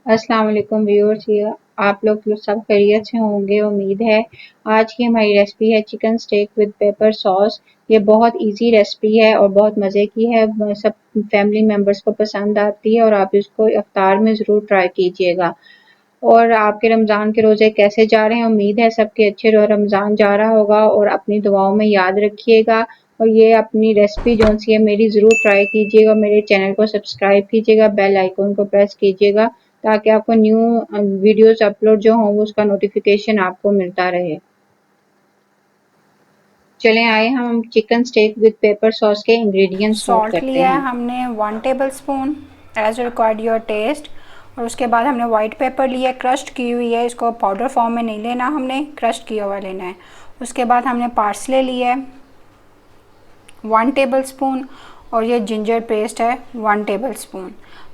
अस्सलाम वालेकुम व्यूअर्स, ये आप लोग सब खैरियत से होंगे उम्मीद है। आज की हमारी रेसिपी है chicken steak with pepper sauce. ये बहुत इजी रेसिपी है और बहुत मज़े की है। सब फैमिली मेम्बर्स को पसंद आती है और आप इसको इफ्तार में ज़रूर ट्राई कीजिएगा। और आपके रमज़ान के रोज़े कैसे जा रहे हैं? उम्मीद है सबके अच्छे रमज़ान जा रहा होगा और अपनी दुआओं में याद रखिएगा। और ये अपनी रेसिपी जो सी है मेरी ज़रूर ट्राई कीजिएगा। मेरे चैनल को सब्सक्राइब कीजिएगा, बेल आइकन को प्रेस कीजिएगा ताकि आपको न्यू वीडियोस अपलोड जो हों उसका नोटिफिकेशन आपको मिलता रहे। चलें आए हम chicken steak with pepper sauce के इंग्रेडिएंट्स नोट सॉल्ट करते लिया है हैं। हमने 1 tablespoon as required your taste. और उसके बाद हमने वाइट पेपर लिया है, क्रश्ड की हुई है। इसको पाउडर फॉर्म में नहीं लेना, हमने क्रश्ड किया हुआ लेना है। उसके बाद हमने पार्सले लिया है 1 टेबलस्पून और ये जिंजर पेस्ट है 1 टेबलस्पून।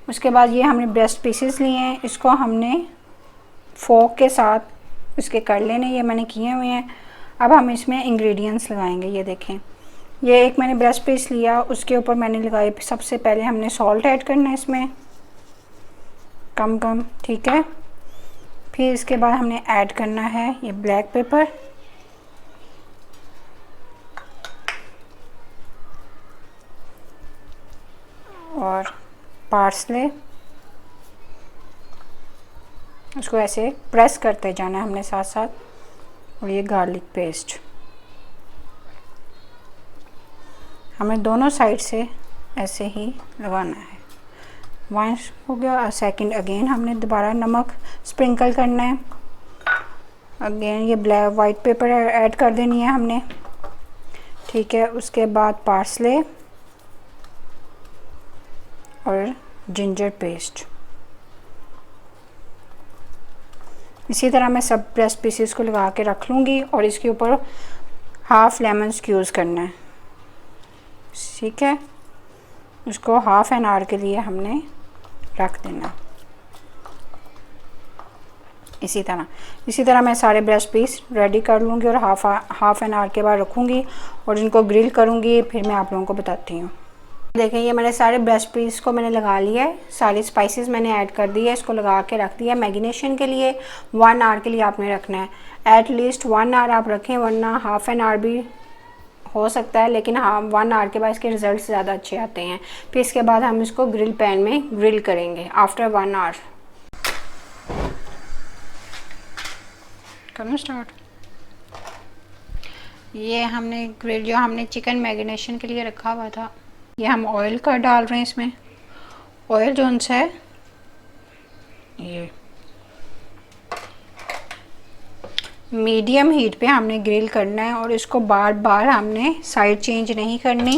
उसके बाद ये हमने ब्रेस्ट पीसेस लिए हैं, इसको हमने फोक के साथ इसके कर लेने, ये मैंने किए हुए हैं। अब हम इसमें इंग्रेडिएंट्स लगाएंगे। ये देखें, ये एक मैंने ब्रेस्ट पीस लिया, उसके ऊपर मैंने लगाई। सबसे पहले हमने सॉल्ट ऐड करना है इसमें, कम कम, ठीक है। फिर इसके बाद हमने ऐड करना है ये ब्लैक पेपर, और पार्सले। उसको ऐसे प्रेस करते जाना है हमने साथ साथ। और ये गार्लिक पेस्ट हमें दोनों साइड से ऐसे ही लगाना है। वन हो गया और सेकंड अगेन हमने दोबारा नमक स्प्रिंकल करना है। अगेन ये ब्लैक वाइट पेपर ऐड कर देनी है हमने, ठीक है। उसके बाद पार्सले और जिंजर पेस्ट। इसी तरह मैं सब ब्रेस्ट पीसेस को लगा के रख लूँगी और इसके ऊपर हाफ़ लेमन स्क्यूज़ करना है, ठीक है। उसको हाफ़ एन आवर के लिए हमने रख देना। इसी तरह मैं सारे ब्रेस्ट पीस रेडी कर लूँगी और हाफ़ एन आवर के बाद रखूँगी और इनको ग्रिल करूँगी। फिर मैं आप लोगों को बताती हूँ। देखें, ये मैंने सारे ब्रेस्ट पीस को मैंने लगा लिया है, सारे स्पाइसेस मैंने ऐड कर दिए, इसको लगा के रख दिया। मैरिनेशन के लिए 1 आवर के लिए आपने रखना है। एटलीस्ट 1 आवर आप रखें, वरना हाफ़ एन आवर भी हो सकता है, लेकिन हाँ 1 आवर के बाद इसके रिज़ल्ट ज़्यादा अच्छे आते हैं। फिर इसके बाद हम इसको ग्रिल पैन में ग्रिल करेंगे आफ्टर 1 आवर। करना स्टार्ट। ये हमने ग्रिल जो हमने चिकन मैरिनेशन के लिए रखा हुआ था, ये हम ऑयल का डाल रहे हैं इसमें। ऑयल जो सा है ये मीडियम हीट पे हमने ग्रिल करना है और इसको बार बार हमने साइड चेंज नहीं करनी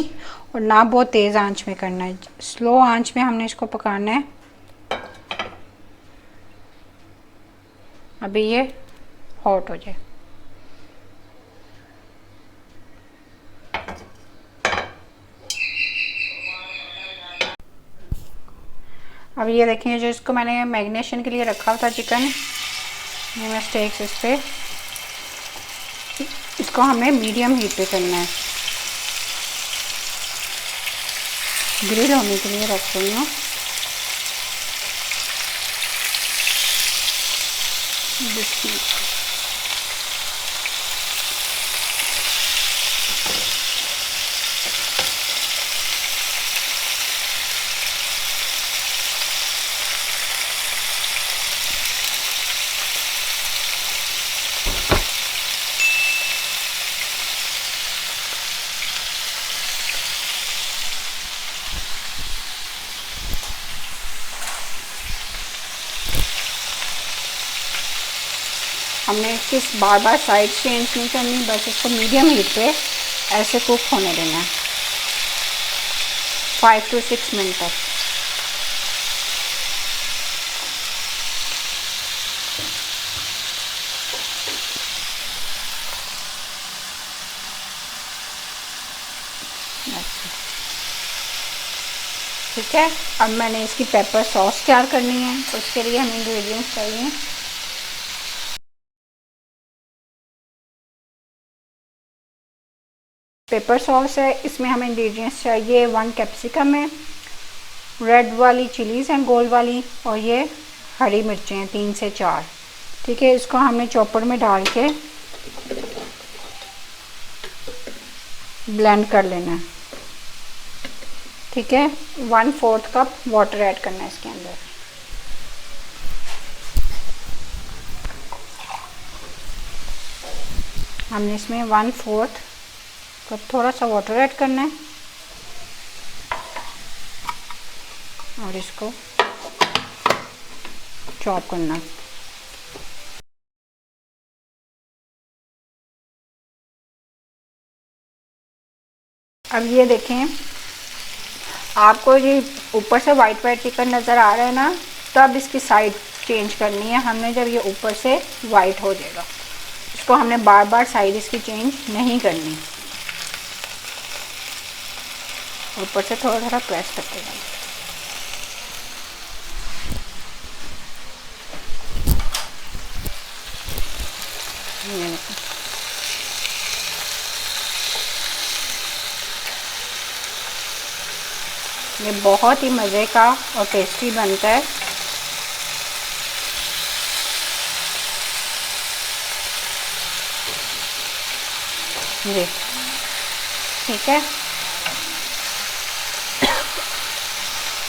और ना बहुत तेज़ आंच में करना है। स्लो आंच में हमने इसको पकाना है। अभी ये हॉट हो जाए। अब ये देखें, जो इसको मैंने मैरिनेशन के लिए रखा हुआ था चिकन, ये मैं स्टेक्स इस पे, इसको हमें मीडियम हीट पे करना है। ग्रिल होने के लिए रख रही हूँ। हमने इसकी बार बार साइड चेंज नहीं करनी, बस इसको मीडियम हीट पे ऐसे कुक होने देना है 5 to 6 मिनट तक। ठीक है। अब मैंने इसकी पेपर सॉस तैयार करनी है, तो उसके लिए हमें इंग्रेडिएंट्स चाहिए। पेपर सॉस है, इसमें हमें इंग्रेडिएंट्स चाहिए 1 कैप्सिकम है, रेड वाली चिलीज़ हैं गोल वाली, और ये हरी मिर्चें 3 से 4। ठीक है, इसको हमने चॉपर में डाल के ब्लेंड कर लेना है। ठीक है, 1/4 कप वाटर ऐड करना है इसके अंदर। हमने इसमें 1/4 कप थोड़ा सा वाटर ऐड करना है और इसको चॉप करना है। अब ये देखें, आपको ये ऊपर से वाइट वाइट चिकन नज़र आ रहा है ना, तब इसकी साइड चेंज करनी है हमने। जब ये ऊपर से वाइट हो जाएगा, इसको हमने बार बार साइड इसकी चेंज नहीं करनी, ऊपर से थोड़ा थोड़ा प्रेस करते जाना। ये बहुत ही मज़े का और टेस्टी बनता है। जी ठीक है,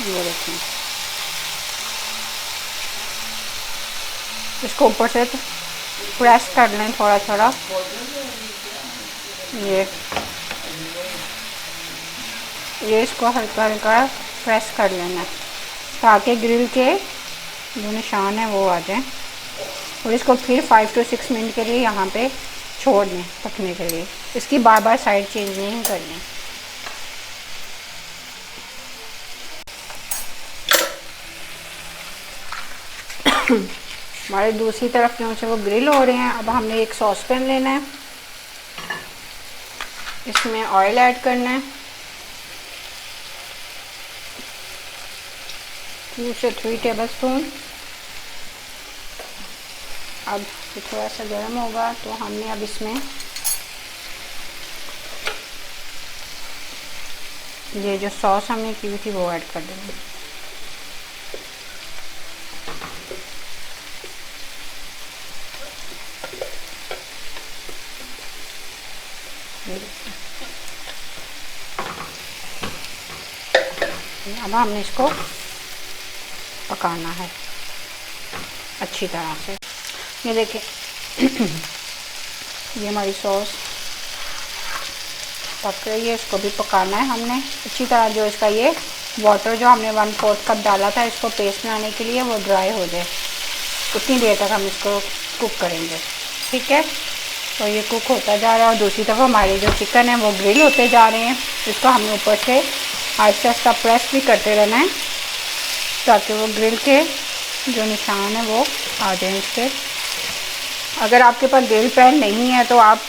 ये देखिए, इसको ऊपर से प्रेस कर लें थोड़ा थोड़ा। ये इसको हल्का हल्का प्रेस कर लेना ताकि ग्रिल के जो निशान है वो आ जाए। और इसको फिर 5 से 6 मिनट के लिए यहाँ पे छोड़ दें पकने के लिए। इसकी बार बार साइड चेंज नहीं करनी। हमारे दूसरी तरफ जो से वो ग्रिल हो रहे हैं। अब हमने एक सॉस पैन लेना है, इसमें ऑयल ऐड करना है 2 से 3 टेबलस्पून। अब ये थोड़ा सा गर्म होगा तो हमने अब इसमें ये जो सॉस हमने की हुई थी वो ऐड कर देंगे। अब हमने इसको पकाना है अच्छी तरह से। ये देखिए ये हमारी सॉस पक रही है, इसको भी पकाना है हमने अच्छी तरह। जो इसका ये वाटर जो हमने 1/4 कप डाला था इसको पेस्ट बनाने के लिए, वो ड्राई हो जाए, उतनी देर तक हम इसको कुक करेंगे। ठीक है, तो ये कुक होता जा रहा है और दूसरी तरफ हमारे जो चिकन है वो ग्रिल होते जा रहे हैं। इसको हमने ऊपर से आहिस्ता आहिस्ता प्रेस भी करते रहना है ताकि वो ग्रिल के जो निशान है वो आ जाए इसके। अगर आपके पास ग्रिल पैन नहीं है तो आप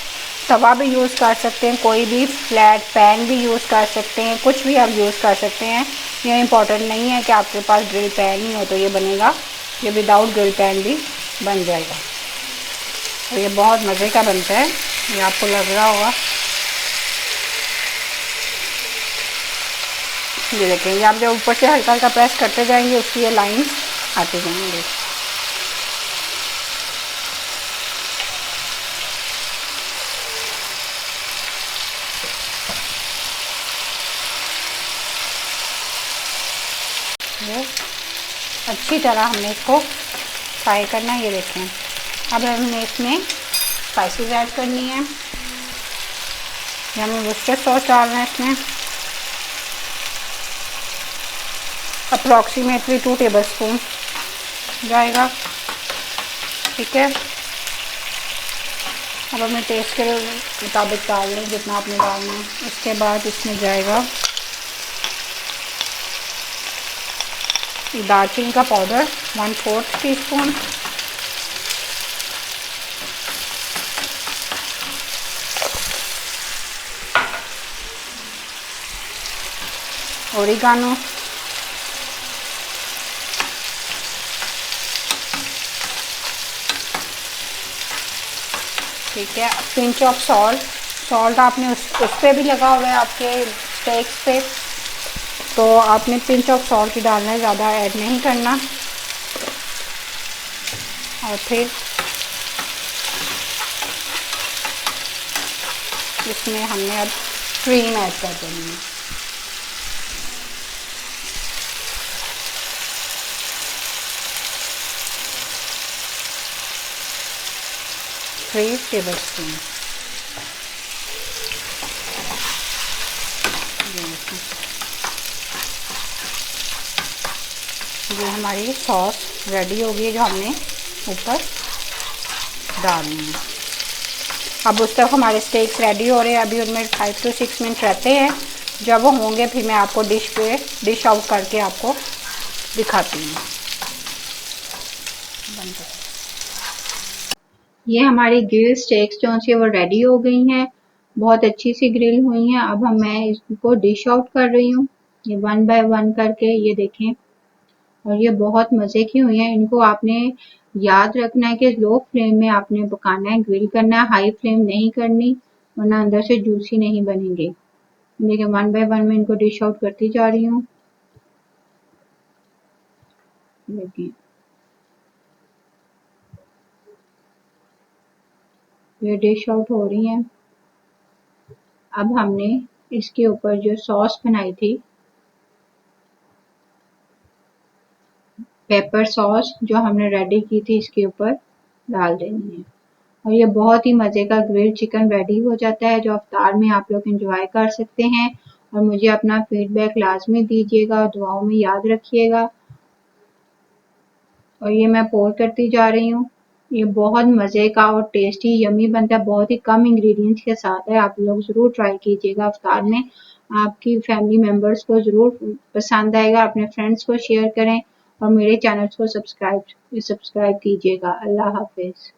तवा भी यूज़ कर सकते हैं, कोई भी फ्लैट पैन भी यूज़ कर सकते हैं, कुछ भी आप यूज़ कर सकते हैं। ये इम्पॉर्टेंट नहीं है कि आपके पास ग्रिल पैन ही हो तो ये बनेगा, ये विदाउट ग्रिल पैन भी बन जाएगा। और ये बहुत मज़े का बनता है, ये आपको लग रहा होगा। ये देखें, ये आप जब ऊपर से हल्का हल्का प्रेस करते जाएंगे उसकी ये लाइंस आते जाएंगे। ये अच्छी तरह हमने इसको फ्राई करना है। ये देखें, अब हमने इसमें स्पाइसेस ऐड करनी है। हमें वर्सेस्टर सॉस डालना है इसमें अप्रॉक्सीमेटली 2 टेबलस्पून जाएगा। ठीक है, अब हमें टेस्ट के मुताबिक डाल लें जितना आपने डालना है। उसके बाद इसमें जाएगा दालचीनी का पाउडर 1/4 टीस्पून, ओरिगानो, ठीक है, पिंच ऑफ सॉल्ट। सॉल्ट आपने उस पर भी लगा हुआ है आपके स्टेक्स पे, तो आपने पिंच ऑफ सॉल्ट ही डालना है, ज़्यादा ऐड नहीं करना। और फिर इसमें हमने अब क्रीम ऐड कर देनी है। Three table spoon. ये हमारी सॉस रेडी हो गई है जो हमने ऊपर डालनी है। अब उस तरफ हमारे स्टेक्स रेडी हो रहे हैं। अभी उनमें 5 to 6 मिनट रहते हैं। जब वो होंगे फिर मैं आपको डिश आउट करके आपको दिखाती हूँ। ये हमारी ग्रिल स्टेक्स जो सी वो रेडी हो गई हैं, बहुत अच्छी सी ग्रिल हुई हैं। अब मैं इसको डिश आउट कर रही हूँ, ये 1 बाय 1 करके, ये देखें। और ये बहुत मज़े की हुई हैं। इनको आपने याद रखना है कि लो फ्लेम में आपने पकाना है, ग्रिल करना है, हाई फ्लेम नहीं करनी, वरना अंदर से जूसी नहीं बनेंगे। देखिए 1 बाय 1 में इनको डिश आउट करती जा रही हूँ। देखिए ये डिश आउट हो रही हैं। अब हमने इसके ऊपर जो सॉस बनाई थी, पेपर सॉस जो हमने रेडी की थी, इसके ऊपर डाल देनी है। और ये बहुत ही मज़े का ग्रिल्ड चिकन रेडी हो जाता है जो इफ्तार में आप लोग एंजॉय कर सकते हैं। और मुझे अपना फीडबैक लाजमी दीजिएगा, दुआओं में याद रखिएगा। और ये मैं पोर करती जा रही हूँ। ये बहुत मज़े का और टेस्टी यमी बनता है, बहुत ही कम इंग्रेडिएंट्स के साथ है। आप लोग ज़रूर ट्राई कीजिएगा इफ्तार में, आपकी फैमिली मेम्बर्स को ज़रूर पसंद आएगा। अपने फ्रेंड्स को शेयर करें और मेरे चैनल को सब्सक्राइब कीजिएगा। अल्लाह हाफिज़।